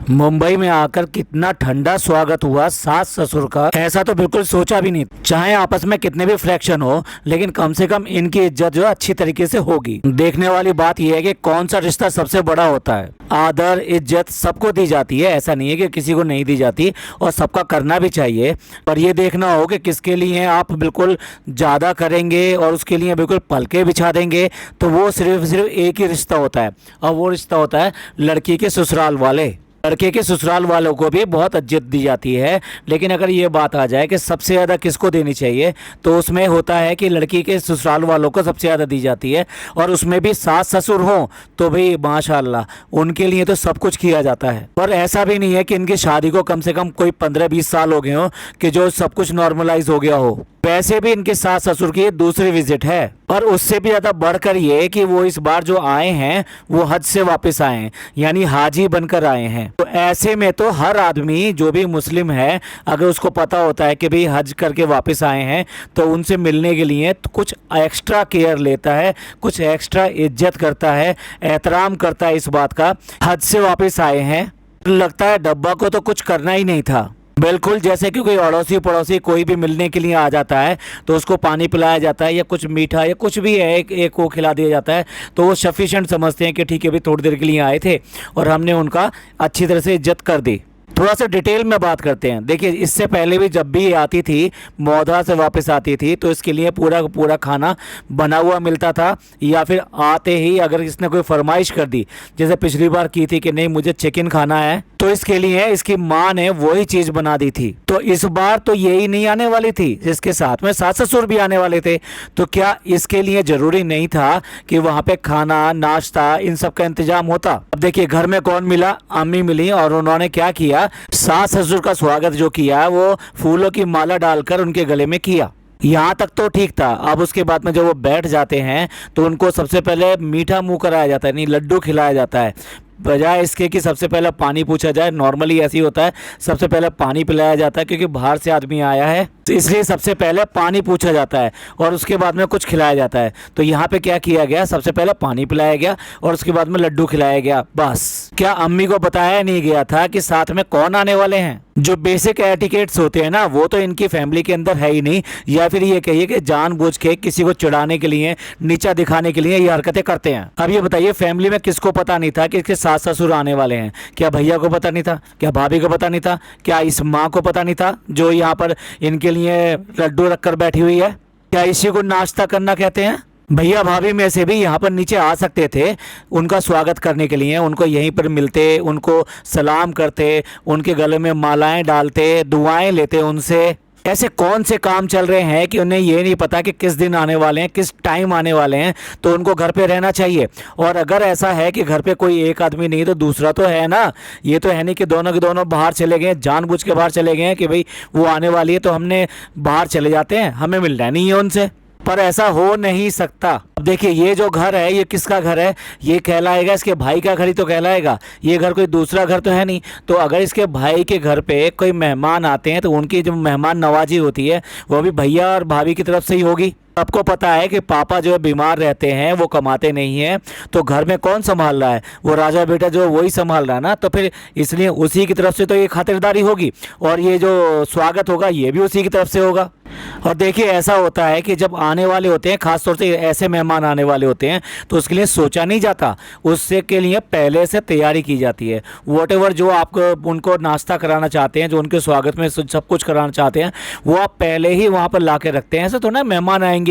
मुंबई में आकर कितना ठंडा स्वागत हुआ सास ससुर का, ऐसा तो बिल्कुल सोचा भी नहीं। चाहे आपस में कितने भी फ्रैक्शन हो, लेकिन कम से कम इनकी इज्जत जो है अच्छी तरीके से होगी। देखने वाली बात यह है कि कौन सा रिश्ता सबसे बड़ा होता है। आदर इज्जत सबको दी जाती है, ऐसा नहीं है कि किसी को नहीं दी जाती, और सबका करना भी चाहिए। पर यह देखना हो कि किसके लिए आप बिल्कुल ज़्यादा करेंगे और उसके लिए बिल्कुल पलके बिछा देंगे, तो वो सिर्फ एक ही रिश्ता होता है, और वो रिश्ता होता है लड़की के ससुराल वाले। लड़के के ससुराल वालों को भी बहुत इज्जत दी जाती है, लेकिन अगर ये बात आ जाए कि सबसे ज़्यादा किसको देनी चाहिए, तो उसमें होता है कि लड़की के ससुराल वालों को सबसे ज़्यादा दी जाती है। और उसमें भी सास ससुर हों तो भाई माशाल्लाह, उनके लिए तो सब कुछ किया जाता है। पर ऐसा भी नहीं है कि इनकी शादी को कम से कम कोई 15-20 साल हो गए हो कि जो सब कुछ नॉर्मलाइज हो गया हो। वैसे भी इनके सास ससुर की दूसरी विजिट है, और उससे भी ज़्यादा बढ़कर ये कि वो इस बार जो आए हैं वो हज से वापस आए हैं, यानी हाजी बनकर आए हैं। तो ऐसे में तो हर आदमी जो भी मुस्लिम है, अगर उसको पता होता है कि भाई हज करके वापस आए हैं, तो उनसे मिलने के लिए तो कुछ एक्स्ट्रा केयर लेता है, कुछ एक्स्ट्रा इज्जत करता है, एहतराम करता है इस बात का। हज से वापस आए हैं, लगता है डब्बा को तो कुछ करना ही नहीं था। बिल्कुल जैसे कि कोई अड़ोसी पड़ोसी कोई भी मिलने के लिए आ जाता है, तो उसको पानी पिलाया जाता है या कुछ मीठा या कुछ भी है एक को खिला दिया जाता है, तो वो सफिशिएंट समझते हैं कि ठीक है भाई थोड़ी देर के लिए आए थे और हमने उनका अच्छी तरह से इज्जत कर दी। थोड़ा सा डिटेल में बात करते हैं। देखिए, इससे पहले भी जब भी आती थी, मौधा से वापस आती थी, तो इसके लिए पूरा पूरा खाना बना हुआ मिलता था, या फिर आते ही अगर इसने कोई फरमाइश कर दी, जैसे पिछली बार की थी कि नहीं मुझे चिकन खाना है, तो इसके लिए इसकी माँ ने वही चीज़ बना दी थी। तो इस बार तो यही नहीं आने वाली थी, इसके साथ में सास ससुर भी आने वाले थे। तो क्या इसके लिए ज़रूरी नहीं था कि वहाँ पे खाना नाश्ता इन सब का इंतजाम होता? अब देखिए, घर में कौन मिला? अम्मी मिली, और उन्होंने क्या किया, सास ससुर का स्वागत जो किया वो फूलों की माला डालकर उनके गले में किया। यहाँ तक तो ठीक था। अब उसके बाद में जब वो बैठ जाते हैं, तो उनको सबसे पहले मीठा मुंह कराया जाता है, नहीं लड्डू खिलाया जाता है, बजाय इसके कि सबसे पहले पानी पूछा जाए। नॉर्मली ऐसे ही होता है, सबसे पहले पानी पिलाया जाता है, क्योंकि बाहर से आदमी आया है, तो इसलिए सबसे पहले पानी पूछा जाता है और उसके बाद में कुछ खिलाया जाता है। तो यहाँ पे क्या किया गया, सबसे पहले पानी पिलाया गया और उसके बाद में लड्डू खिलाया गया, बस। क्या अम्मी को बताया नहीं गया था कि साथ में कौन आने वाले हैं? जो बेसिक एटिकेट्स होते हैं ना, वो तो इनकी फैमिली के अंदर है ही नहीं, या फिर ये कहिए कि जानबूझ के किसी को चिढ़ाने के लिए, नीचा दिखाने के लिए ये हरकतें करते हैं। अब ये बताइए, फैमिली में किसको पता नहीं था कि इसके सास ससुर आने वाले हैं? क्या भैया को पता नहीं था? क्या भाभी को पता नहीं था? क्या इस माँ को पता नहीं था जो यहाँ पर इनके लिए लड्डू रखकर बैठी हुई है? क्या इसी को नाश्ता करना कहते हैं? भैया भाभी में से भी यहाँ पर नीचे आ सकते थे उनका स्वागत करने के लिए, उनको यहीं पर मिलते, उनको सलाम करते, उनके गले में मालाएं डालते, दुआएं लेते उनसे। ऐसे कौन से काम चल रहे हैं कि उन्हें ये नहीं पता कि किस दिन आने वाले हैं, किस टाइम आने वाले हैं, तो उनको घर पे रहना चाहिए। और अगर ऐसा है कि घर पे कोई एक आदमी नहीं तो दूसरा तो है ना, ये तो है नहीं कि दोनों के दोनों बाहर चले गए, जानबूझ के बाहर चले गए हैं कि भाई वो आने वाली है तो हमने बाहर चले जाते हैं, हमें मिलना नहीं है उनसे। पर ऐसा हो नहीं सकता। अब देखिए, ये जो घर है ये किसका घर है? ये कहलाएगा इसके भाई का घर ही तो कहलाएगा, ये घर कोई दूसरा घर तो है नहीं। तो अगर इसके भाई के घर पे कोई मेहमान आते हैं, तो उनकी जो मेहमान नवाजी होती है वो भी भैया और भाभी की तरफ से ही होगी। आपको पता है कि पापा जो बीमार रहते हैं, वो कमाते नहीं हैं, तो घर में कौन संभाल रहा है? वो राजा बेटा जो वही संभाल रहा है ना, तो फिर इसलिए उसी की तरफ से तो ये खातिरदारी होगी, और ये जो स्वागत होगा ये भी उसी की तरफ से होगा। और देखिए, ऐसा होता है कि जब आने वाले होते हैं, खासतौर से ऐसे मेहमान आने वाले होते हैं, तो उसके लिए सोचा नहीं जाता, उससे के लिए पहले से तैयारी की जाती है। वॉटेवर जो आप उनको नाश्ता कराना चाहते हैं, जो उनके स्वागत में सब कुछ कराना चाहते हैं, वो आप पहले ही वहाँ पर ला के रखते हैं। ऐसा तो ना मेहमान आएंगे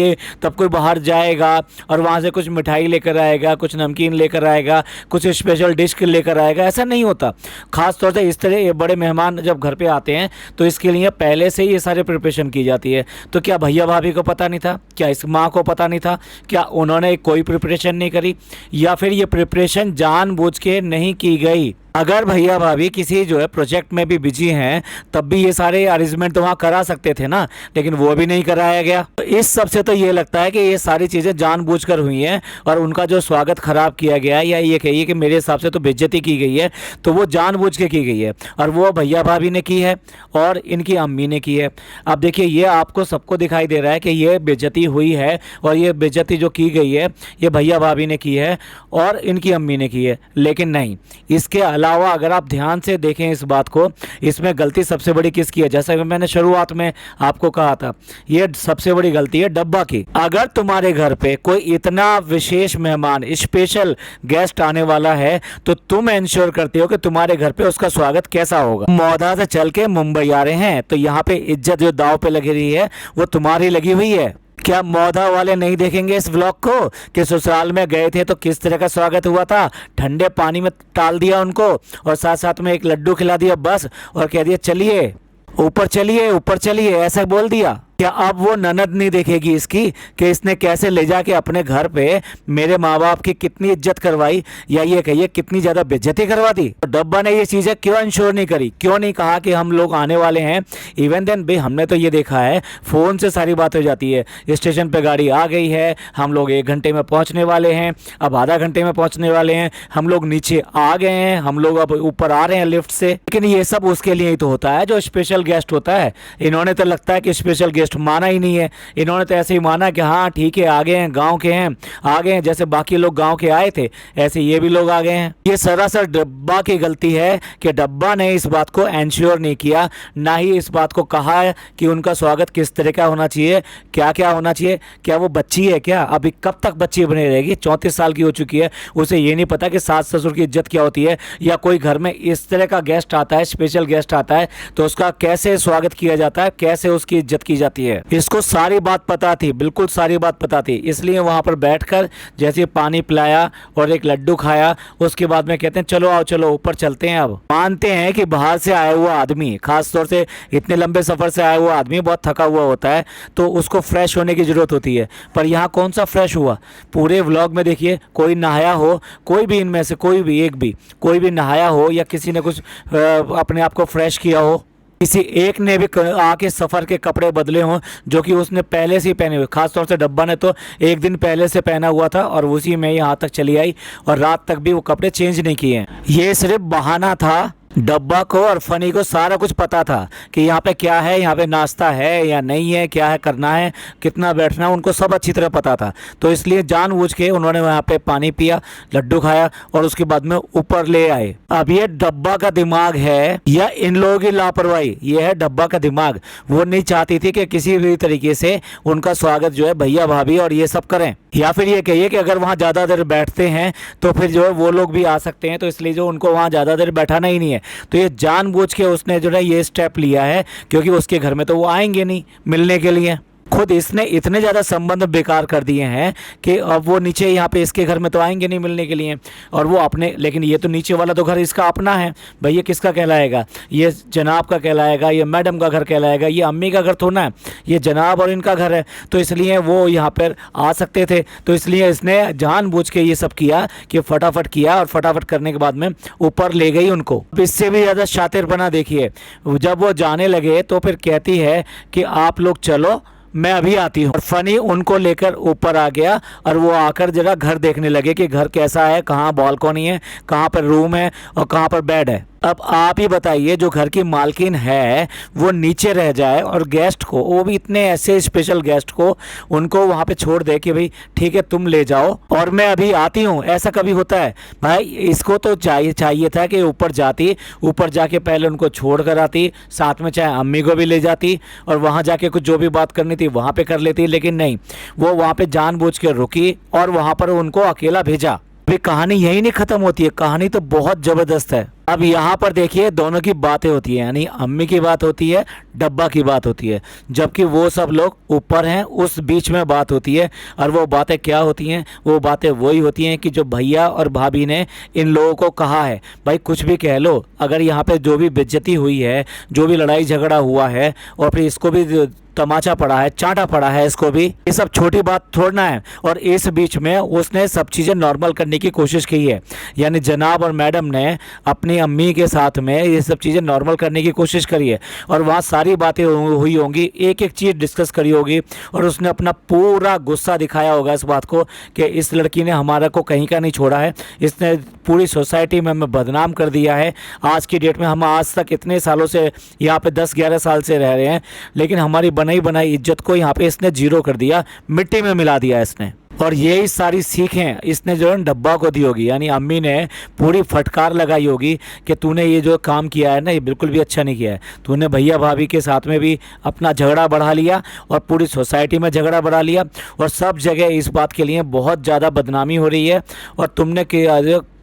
तब कोई बाहर जाएगा और वहाँ से कुछ मिठाई लेकर आएगा, कुछ नमकीन लेकर आएगा, कुछ स्पेशल डिश लेकर आएगा, ऐसा नहीं होता। खासतौर से इस तरह ये बड़े मेहमान जब घर पर आते हैं, तो इसके लिए पहले से ही ये सारे प्रिपरेशन की जाती है। तो क्या भैया भाभी को पता नहीं था? क्या इस माँ को पता नहीं था? क्या उन्होंने कोई प्रिपरेशन नहीं करी, या फिर ये प्रिपरेशन जानबूझ के नहीं की गई? अगर भैया भाभी किसी जो है प्रोजेक्ट में भी बिजी हैं, तब भी ये सारे अरेंजमेंट तो वहाँ करा सकते थे ना, लेकिन वो भी नहीं कराया गया। तो इस सब से तो ये लगता है कि ये सारी चीज़ें जानबूझकर हुई हैं, और उनका जो स्वागत खराब किया गया है, या ये कहिए कि मेरे हिसाब से तो बेइज्जती की गई है, तो वो जानबूझ के की गई है, और वो भैया भाभी ने की है और इनकी अम्मी ने की है। अब देखिए, ये आपको सबको दिखाई दे रहा है कि ये बेइज्जती हुई है, और ये बेइज्जती जो की गई है ये भैया भाभी ने की है और इनकी अम्मी ने की है। लेकिन नहीं, इसके अलावा अगर आप ध्यान से देखें इस बात को, इसमें गलती सबसे बड़ी किसकी है? जैसा कि मैंने शुरुआत में आपको कहा था, ये सबसे बड़ी गलती है डब्बा की। अगर तुम्हारे घर पे कोई इतना विशेष मेहमान, स्पेशल गेस्ट आने वाला है, तो तुम इंश्योर करते हो कि तुम्हारे घर पे उसका स्वागत कैसा होगा। मौदा से चल के मुंबई आ रहे हैं, तो यहाँ पे इज्जत जो दाव पे लगी रही है वो तुम्हारी लगी हुई है। क्या मौदा वाले नहीं देखेंगे इस व्लॉग को कि ससुराल में गए थे तो किस तरह का स्वागत हुआ था? ठंडे पानी में डाल दिया उनको और साथ साथ में एक लड्डू खिला दिया बस, और कह दिया चलिए ऊपर चलिए, ऊपर चलिए, ऐसा बोल दिया। क्या अब वो ननद नहीं देखेगी इसकी कि इसने कैसे ले जाके अपने घर पे मेरे माँ बाप की कितनी इज्जत करवाई, या ये कहिए कितनी ज़्यादा बेइज्जती करवा दी? तो डब्बा ने ये चीज़ें क्यों इंश्योर नहीं करी? क्यों नहीं कहा कि हम लोग आने वाले हैं? इवन देन भाई हमने तो ये देखा है, फ़ोन से सारी बात हो जाती है। स्टेशन पर गाड़ी आ गई है, हम लोग 1 घंटे में पहुँचने वाले हैं, अब आधा घंटे में पहुँचने वाले हैं, हम लोग नीचे आ गए हैं, हम लोग अब ऊपर आ रहे हैं लिफ्ट से। लेकिन ये सब उसके लिए ही तो होता है जो स्पेशल गेस्ट होता है। इन्होंने तो लगता है कि स्पेशल गेस्ट माना ही नहीं है, इन्होंने तो ऐसे ही माना कि हाँ ठीक है आ गए हैं, गांव के हैं, आ गए हैं, जैसे बाकी लोग गांव के आए थे ऐसे ये भी लोग आ गए हैं। ये सरासर डब्बा की गलती है कि डब्बा ने इस बात को एंश्योर नहीं किया, ना ही इस बात को कहा है कि उनका स्वागत किस तरह का होना चाहिए, क्या क्या होना चाहिए। क्या वो बच्ची है क्या? अभी कब तक बच्ची बनी रहेगी? 34 साल की हो चुकी है, उसे ये नहीं पता कि सास ससुर की इज्जत क्या होती है, या कोई घर में इस तरह का गेस्ट आता है, स्पेशल गेस्ट आता है, तो उसका कैसे स्वागत किया जाता है, कैसे उसकी इज्जत की जाती है। इसको सारी बात पता थी, बिल्कुल सारी बात पता थी, इसलिए वहां पर बैठकर जैसे पानी पिलाया और एक लड्डू खाया, उसके बाद में कहते हैं चलो आओ, चलो ऊपर चलते हैं। अब मानते हैं कि बाहर से आया हुआ आदमी, खास तौर से इतने लंबे सफर से आया हुआ आदमी बहुत थका हुआ होता है, तो उसको फ्रेश होने की जरूरत होती है। पर यहाँ कौन सा फ्रेश हुआ? पूरे व्लॉग में देखिए कोई नहाया हो, कोई भी इनमें से कोई भी एक भी कोई भी नहाया हो या किसी ने कुछ अपने आप को फ्रेश किया हो, किसी एक ने भी आके सफ़र के कपड़े बदले हों जो कि उसने पहले से ही पहने हुए। खासतौर से डब्बा ने तो एक दिन पहले से पहना हुआ था और उसी में यहाँ तक चली आई और रात तक भी वो कपड़े चेंज नहीं किए। ये सिर्फ बहाना था। डब्बा को और फनी को सारा कुछ पता था कि यहाँ पे क्या है, यहाँ पे नाश्ता है या नहीं है, क्या है करना है, कितना बैठना है, उनको सब अच्छी तरह पता था। तो इसलिए जानबूझ के उन्होंने वहाँ पे पानी पिया, लड्डू खाया और उसके बाद में ऊपर ले आए। अब ये डब्बा का दिमाग है या इन लोगों की लापरवाही? ये है डब्बा का दिमाग। वो नहीं चाहती थी कि किसी भी तरीके से उनका स्वागत जो है भैया भाभी और ये सब करें, या फिर ये कहिए कि अगर वहाँ ज़्यादा देर बैठते हैं तो फिर जो है वो लोग भी आ सकते हैं, तो इसलिए जो उनको वहाँ ज़्यादा देर बैठाना ही नहीं है। तो ये जानबूझ के उसने जो है ये स्टेप लिया है, क्योंकि उसके घर में तो वो आएंगे नहीं मिलने के लिए। खुद इसने इतने ज़्यादा संबंध बेकार कर दिए हैं कि अब वो नीचे यहाँ पे इसके घर में तो आएंगे नहीं मिलने के लिए, और वो अपने, लेकिन ये तो नीचे वाला तो घर इसका अपना है भाई, ये किसका कहलाएगा? ये जनाब का कहलाएगा, ये मैडम का घर कहलाएगा, ये अम्मी का घर थोड़ा है, ये जनाब और इनका घर है। तो इसलिए वो यहाँ पर आ सकते थे, तो इसलिए इसने जानबूझ के ये सब किया कि फटाफट किया, और फटाफट करने के बाद में ऊपर ले गई उनको। इससे भी ज़्यादा शातिरपना देखिए, जब वो जाने लगे तो फिर कहती है कि आप लोग चलो मैं अभी आती हूँ, और फनी उनको लेकर ऊपर आ गया और वो आकर जरा घर देखने लगे कि घर कैसा है, कहाँ बालकनी है, कहाँ पर रूम है और कहाँ पर बेड है। अब आप ही बताइए, जो घर की मालकिन है वो नीचे रह जाए और गेस्ट को, वो भी इतने ऐसे स्पेशल गेस्ट को, उनको वहाँ पे छोड़ दे कि भाई ठीक है तुम ले जाओ और मैं अभी आती हूँ, ऐसा कभी होता है भाई? इसको तो चाहिए था कि ऊपर जाती, ऊपर जाके पहले उनको छोड़ कर आती, साथ में चाहे अम्मी को भी ले जाती और वहाँ जाके कुछ जो भी बात करनी थी वहाँ पे कर लेती, लेकिन नहीं, वो वहाँ पे जानबूझ के रुकी और वहाँ पर उनको अकेला भेजा। अभी कहानी यही नहीं खत्म होती है, कहानी तो बहुत जबरदस्त है। अब यहाँ पर देखिए दोनों की बातें होती है, यानी अम्मी की बात होती है, डब्बा की बात होती है, जबकि वो सब लोग ऊपर हैं, उस बीच में बात होती है। और वो बातें क्या होती हैं? वो बातें वही होती हैं कि जो भैया और भाभी ने इन लोगों को कहा है, भाई कुछ भी कह लो, अगर यहाँ पे जो भी बेइज्जती हुई है, जो भी लड़ाई झगड़ा हुआ है, और फिर इसको भी तमाचा पड़ा है, चांटा पड़ा है इसको भी, ये सब छोटी बात थोड़ना है। और इस बीच में उसने सब चीज़ें नॉर्मल करने की कोशिश की है, यानी जनाब और मैडम ने अपनी अम्मी के साथ में ये सब चीज़ें नॉर्मल करने की कोशिश करी है, और वहाँ सारी बातें हुई होंगी, एक एक चीज़ डिस्कस करी होगी, और उसने अपना पूरा गुस्सा दिखाया होगा इस बात को कि इस लड़की ने हमारा को कहीं का नहीं छोड़ा है, इसने पूरी सोसाइटी में हमें बदनाम कर दिया है। आज की डेट में हम आज तक इतने सालों से यहाँ पे 10-11 साल से रह रहे हैं, लेकिन हमारी बनाई बनाई इज्जत को यहाँ पे इसने जीरो कर दिया, मिट्टी में मिला दिया इसने। और यही सारी सीखें इसने जो है डब्बा को दी होगी, यानी अम्मी ने पूरी फटकार लगाई होगी कि तूने ये जो काम किया है ना, ये बिल्कुल भी अच्छा नहीं किया है। तूने भैया भाभी के साथ में भी अपना झगड़ा बढ़ा लिया और पूरी सोसाइटी में झगड़ा बढ़ा लिया और सब जगह इस बात के लिए बहुत ज़्यादा बदनामी हो रही है और तुमने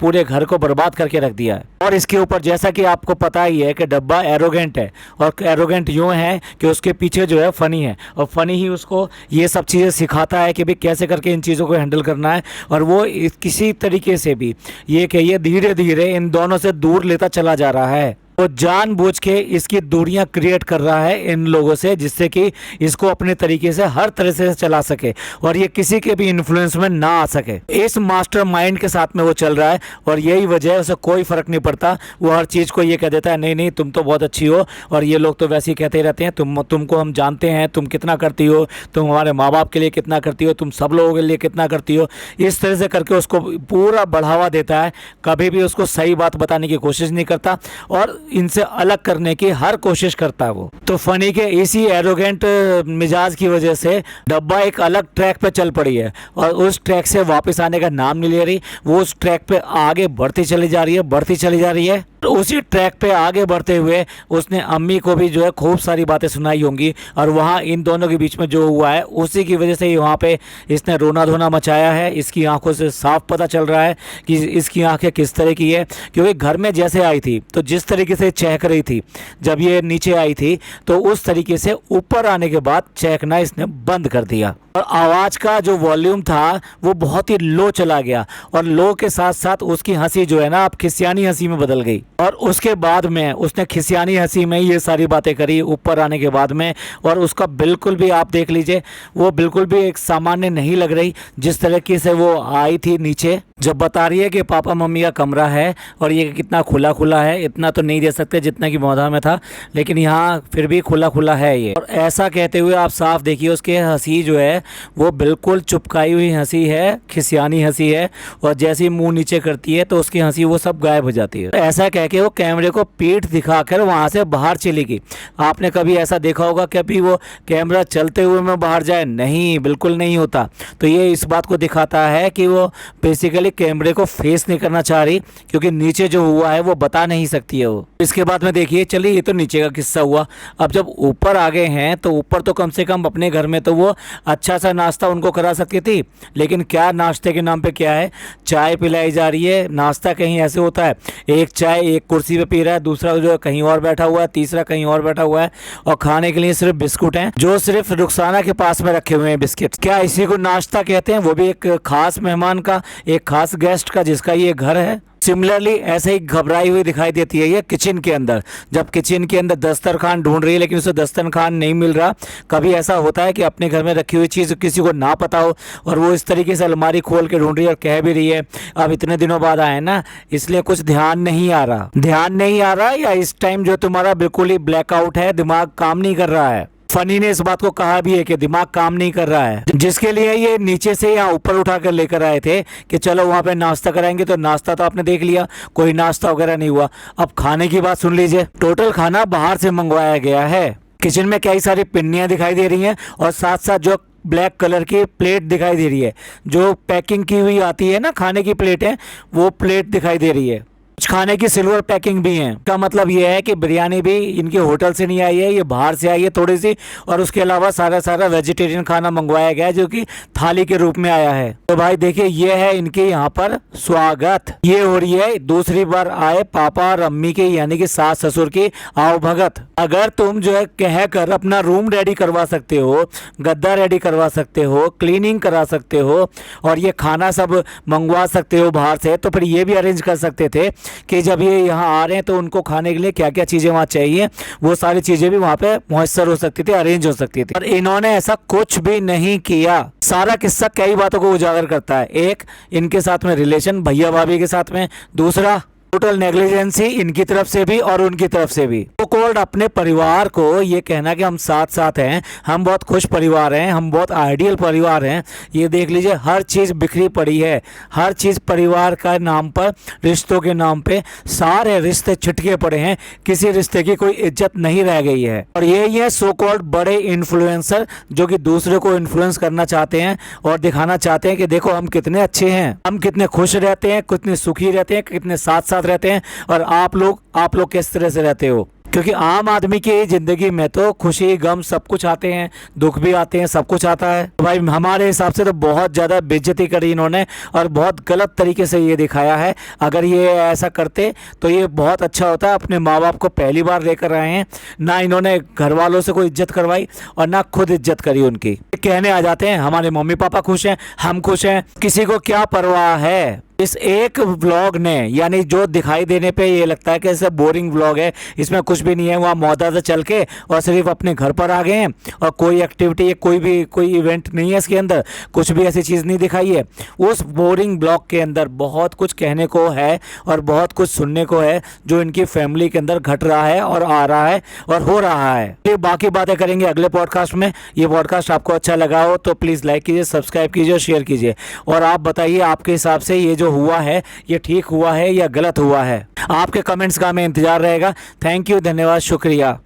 पूरे घर को बर्बाद करके रख दिया है। और इसके ऊपर जैसा कि आपको पता ही है कि डब्बा एरोगेंट है, और एरोगेंट यूँ है कि उसके पीछे जो है फ़नी है, और फ़नी ही उसको ये सब चीज़ें सिखाता है कि भाई कैसे करके इन चीज़ों को हैंडल करना है। और वो किसी तरीके से भी ये कहिए धीरे धीरे इन दोनों से दूर लेता चला जा रहा है। वो जानबूझ के इसकी दूरियां क्रिएट कर रहा है इन लोगों से, जिससे कि इसको अपने तरीके से हर तरह से चला सके और ये किसी के भी इन्फ्लुएंस में ना आ सके। इस मास्टरमाइंड के साथ में वो चल रहा है और यही वजह है, उसे कोई फर्क नहीं पड़ता। वो हर चीज़ को ये कह देता है नहीं नहीं तुम तो बहुत अच्छी हो, और ये लोग तो वैसे ही कहते ही रहते हैं तुमको हम जानते हैं, तुम कितना करती हो, तुम हमारे माँ बाप के लिए कितना करती हो, तुम सब लोगों के लिए कितना करती हो। इस तरह से करके उसको पूरा बढ़ावा देता है, कभी भी उसको सही बात बताने की कोशिश नहीं करता और इनसे अलग करने की हर कोशिश करता है वो। तो फनी के इसी एरोगेंट मिजाज की वजह से डब्बा एक अलग ट्रैक पे चल पड़ी है और उस ट्रैक से वापस आने का नाम नहीं ले रही। वो उस ट्रैक पे आगे बढ़ती चली जा रही है, बढ़ती चली जा रही है। तो उसी ट्रैक पे आगे बढ़ते हुए उसने अम्मी को भी जो है खूब सारी बातें सुनाई होंगी और वहाँ इन दोनों के बीच में जो हुआ है उसी की वजह से ही वहाँ पे इसने रोना धोना मचाया है। इसकी आंखों से साफ पता चल रहा है कि इसकी आंखें किस तरह की है, क्योंकि घर में जैसे आई थी तो जिस तरीके से चहक रही थी जब ये नीचे आई थी, तो उस तरीके से ऊपर आने के बाद चहकना इसने बंद कर दिया और आवाज़ का जो वॉल्यूम था वो बहुत ही लो चला गया और लो के साथ साथ उसकी हंसी जो है ना अब खिसियानी हंसी में बदल गई। और उसके बाद में उसने खिसियानी हंसी में ये सारी बातें करी ऊपर आने के बाद में, और उसका बिल्कुल भी आप देख लीजिए वो बिल्कुल भी एक सामान्य नहीं लग रही जिस तरीके से वो आई थी नीचे। जब बता रही है कि पापा मम्मी का कमरा है और ये कितना खुला खुला है, इतना तो नहीं दे सकते जितना कि मौधा में था, लेकिन यहाँ फिर भी खुला खुला है ये। और ऐसा कहते हुए आप साफ देखिए उसके हंसी जो है वो बिल्कुल चुपकाई हुई हंसी है, खिसियानी हंसी है, और जैसे ही मुंह नीचे करती है तो उसकी हंसी वो सब गायब हो जाती है। ऐसा कह के वो कैमरे को पीठ दिखाकर वहाँ से बाहर चली गई। आपने कभी ऐसा देखा होगा कभी वो कैमरा चलते हुए में बाहर जाए? नहीं, बिल्कुल नहीं होता। तो ये इस बात को दिखाता है कि वो बेसिकली कैमरे को फेस नहीं करना चाह रही, क्योंकि नीचे जो हुआ है वो बता नहीं सकती है वो। इसके बाद में देखिए, चलिए ये तो नीचे का किस्सा हुआ। अब जब ऊपर आ गए हैं तो ऊपर तो कम से कम अपने घर में तो वो अच्छा सा नाश्ता उनको करा सकती थी, लेकिन क्या नाश्ते के नाम पे क्या है, चाय पिलाई जा रही है। नाश्ता कहीं ऐसे होता है, एक चाय एक कुर्सी पे पी रहा है, दूसरा जो है कहीं और बैठा हुआ है, तीसरा कहीं और बैठा हुआ है, और खाने के लिए सिर्फ बिस्कुट हैं जो सिर्फ रुखसाना के पास में रखे हुए हैं बिस्किट। क्या इसी को नाश्ता कहते हैं? वो भी एक खास मेहमान का, एक खास गेस्ट का जिसका ये घर है। सिमिलरली ऐसे ही घबराई हुई दिखाई देती है ये किचन के अंदर, जब किचन के अंदर दस्तरखान ढूंढ रही है लेकिन उसे दस्तरखान नहीं मिल रहा। कभी ऐसा होता है कि अपने घर में रखी हुई चीज़ किसी को ना पता हो और वो इस तरीके से अलमारी खोल के ढूंढ रही है और कह भी रही है अब इतने दिनों बाद आए ना इसलिए कुछ ध्यान नहीं आ रहा, या इस टाइम जो तुम्हारा बिल्कुल ही ब्लैकआउट है, दिमाग काम नहीं कर रहा है। फनी ने इस बात को कहा भी है कि दिमाग काम नहीं कर रहा है, जिसके लिए ये नीचे से यहाँ ऊपर उठा कर लेकर आए थे कि चलो वहाँ पे नाश्ता कराएंगे। तो नाश्ता तो आपने देख लिया, कोई नाश्ता वगैरह नहीं हुआ। अब खाने की बात सुन लीजिए, टोटल खाना बाहर से मंगवाया गया है। किचन में कई सारी पिन्नियाँ दिखाई दे रही हैं और साथ साथ जो ब्लैक कलर की प्लेट दिखाई दे रही है, जो पैकिंग की हुई आती है ना खाने की प्लेटें, वो प्लेट दिखाई दे रही है। कुछ खाने की सिल्वर पैकिंग भी है। का मतलब ये है कि बिरयानी भी इनके होटल से नहीं आई है, ये बाहर से आई है थोड़ी सी, और उसके अलावा सारा वेजिटेरियन खाना मंगवाया गया है जो कि थाली के रूप में आया है। तो भाई देखिए ये है इनके यहाँ पर स्वागत, ये हो रही है दूसरी बार आए पापा और अम्मी के यानी कि सास ससुर की आओ भगत। अगर तुम जो है कह कर अपना रूम रेडी करवा सकते हो, गद्दा रेडी करवा सकते हो, क्लीनिंग करा सकते हो और ये खाना सब मंगवा सकते हो बाहर से, तो फिर ये भी अरेंज कर सकते थे कि जब ये यहाँ आ रहे हैं तो उनको खाने के लिए क्या क्या चीज़ें वहाँ चाहिए वो सारी चीज़ें भी वहाँ पे मुयस्सर हो सकती थी, अरेंज हो सकती थी। और इन्होंने ऐसा कुछ भी नहीं किया। सारा किस्सा कई बातों को उजागर करता है। एक, इनके साथ में रिलेशन भैया भाभी के साथ में, दूसरा टोटल नेग्लिजेंसी इनकी तरफ से भी और उनकी तरफ से भी। वो कॉल्ड अपने परिवार को ये कहना कि हम साथ साथ हैं, हम बहुत खुश परिवार हैं, हम बहुत आइडियल परिवार हैं, ये देख लीजिए हर चीज़ बिखरी पड़ी है। हर चीज़ परिवार का नाम पर, रिश्तों के नाम पे सारे रिश्ते छिटके पड़े हैं, किसी रिश्ते की कोई इज्जत नहीं रह गई है। और यही है सो कॉल्ड बड़े इन्फ्लुएंसर जो कि दूसरे को इन्फ्लुएंस करना चाहते हैं और दिखाना चाहते हैं कि देखो हम कितने अच्छे हैं, हम कितने खुश रहते हैं, कितने सुखी रहते हैं, कितने साथ साथ रहते हैं, और आप लोग किस तरह से रहते हो। क्योंकि आम आदमी की ज़िंदगी में तो खुशी गम सब कुछ आते हैं, दुख भी आते हैं, सब कुछ आता है। तो भाई हमारे हिसाब से तो बहुत ज़्यादा बेइज्जती करी इन्होंने और बहुत गलत तरीके से ये दिखाया है। अगर ये ऐसा करते तो ये बहुत अच्छा होता। अपने माँ बाप को पहली बार लेकर आए हैं, ना इन्होंने घर वालों से कोई इज्जत करवाई और ना खुद इज्जत करी उनकी। कहने आ जाते हैं हमारे मम्मी पापा खुश हैं, हम खुश हैं, किसी को क्या परवाह है। इस एक व्लॉग ने, यानी जो दिखाई देने पे ये लगता है कि ऐसा बोरिंग व्लॉग है, इसमें कुछ भी नहीं है, वहाँ मौदा से चल के और सिर्फ अपने घर पर आ गए हैं और कोई एक्टिविटी, कोई इवेंट नहीं है इसके अंदर, कुछ भी ऐसी चीज़ नहीं दिखाई है। उस बोरिंग ब्लॉग के अंदर बहुत कुछ कहने को है और बहुत कुछ सुनने को है जो इनकी फैमिली के अंदर घट रहा है और आ रहा है और हो रहा है। ये बाकी बातें करेंगे अगले पॉडकास्ट में। ये पॉडकास्ट आपको अच्छा लगा हो तो प्लीज़ लाइक कीजिए, सब्सक्राइब कीजिए और शेयर कीजिए। और आप बताइए आपके हिसाब से ये जो हुआ है ये ठीक हुआ है या गलत हुआ है। आपके कमेंट्स का हमें इंतजार रहेगा। थैंक यू, धन्यवाद, शुक्रिया।